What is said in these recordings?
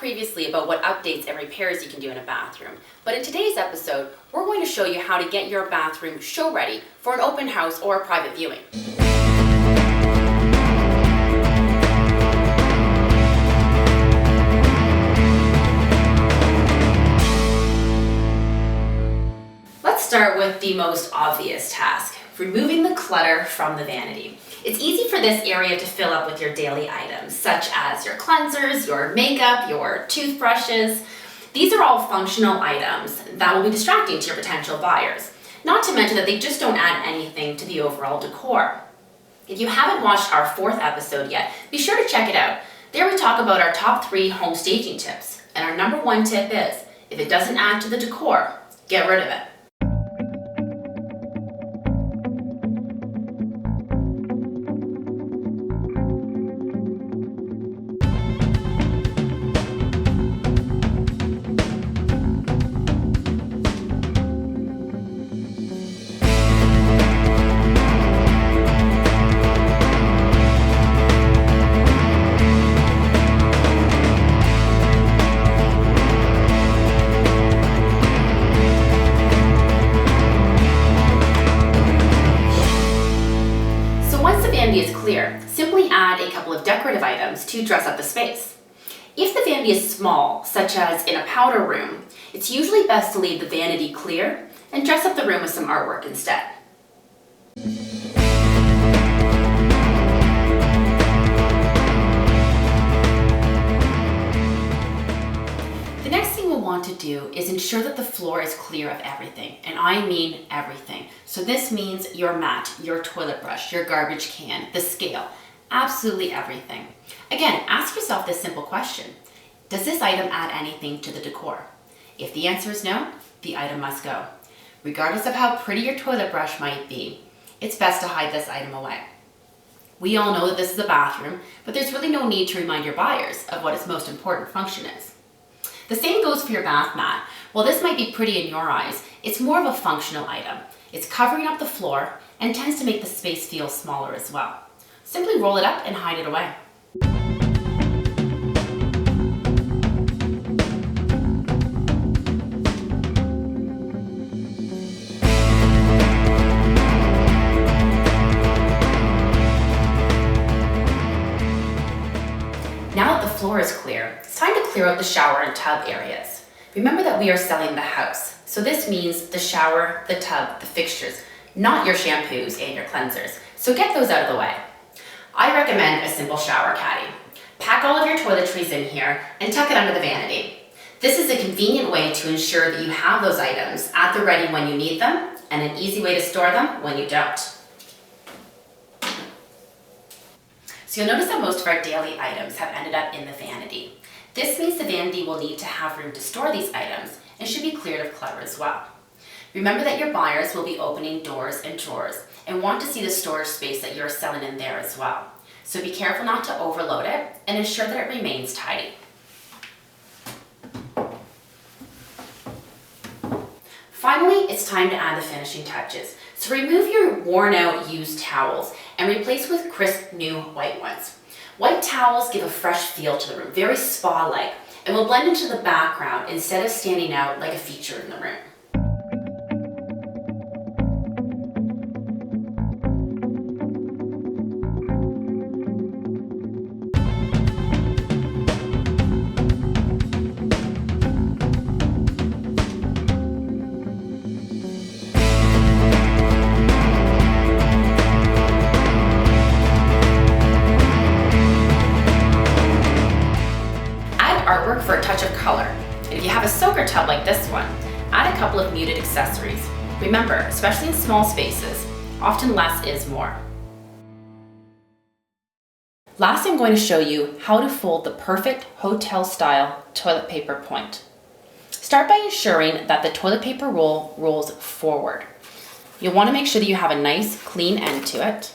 previously about what updates and repairs you can do in a bathroom, but in today's episode, we're going to show you how to get your bathroom show ready for an open house or a private viewing. Let's start with the most obvious task, removing the clutter from the vanity. It's easy for this area to fill up with your daily items, such as your cleansers, your makeup, your toothbrushes. These are all functional items that will be distracting to your potential buyers. Not to mention that they just don't add anything to the overall decor. If you haven't watched our 4th episode yet, be sure to check it out. There we talk about our top 3 home staging tips. And our number 1 tip is, if it doesn't add to the decor, get rid of it. Is clear, simply add a couple of decorative items to dress up the space. If the vanity is small, such as in a powder room, it's usually best to leave the vanity clear and dress up the room with some artwork instead. The next thing we'll want to do is ensure that the floor is clear of everything, and I mean everything. So this means your mat, your toilet brush, your garbage can, the scale, absolutely everything. Again, ask yourself this simple question. Does this item add anything to the decor? If the answer is no, the item must go. Regardless of how pretty your toilet brush might be, it's best to hide this item away. We all know that this is a bathroom, but there's really no need to remind your buyers of what its most important function is. The same goes for your bath mat. While this might be pretty in your eyes, it's more of a functional item. It's covering up the floor and tends to make the space feel smaller as well. Simply roll it up and hide it away. Now that the floor is clear, it's time to clear out the shower and tub areas. Remember that we are selling the house, so this means the shower, the tub, the fixtures, not your shampoos and your cleansers. So get those out of the way. I recommend a simple shower caddy. Pack all of your toiletries in here and tuck it under the vanity. This is a convenient way to ensure that you have those items at the ready when you need them, and an easy way to store them when you don't. So you'll notice that most of our daily items have ended up in the vanity. This means the vanity will need to have room to store these items and should be cleared of clutter as well. Remember that your buyers will be opening doors and drawers and want to see the storage space that you're selling in there as well. So be careful not to overload it and ensure that it remains tidy. Finally, it's time to add the finishing touches. So remove your worn out used towels and replace with crisp new white ones. White towels give a fresh feel to the room, very spa-like, and will blend into the background instead of standing out like a feature in the room. Artwork for a touch of color. And if you have a soaker tub like this one, add a couple of muted accessories. Remember, especially in small spaces, often less is more. Last, I'm going to show you how to fold the perfect hotel-style toilet paper point. Start by ensuring that the toilet paper roll rolls forward. You'll want to make sure that you have a nice, clean end to it.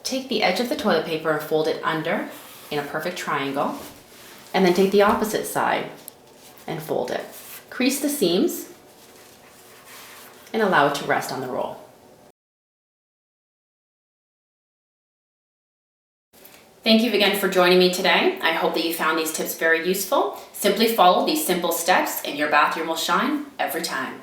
Take the edge of the toilet paper and fold it under in a perfect triangle, and then take the opposite side and fold it. Crease the seams and allow it to rest on the roll. Thank you again for joining me today. I hope that you found these tips very useful. Simply follow these simple steps and your bathroom will shine every time.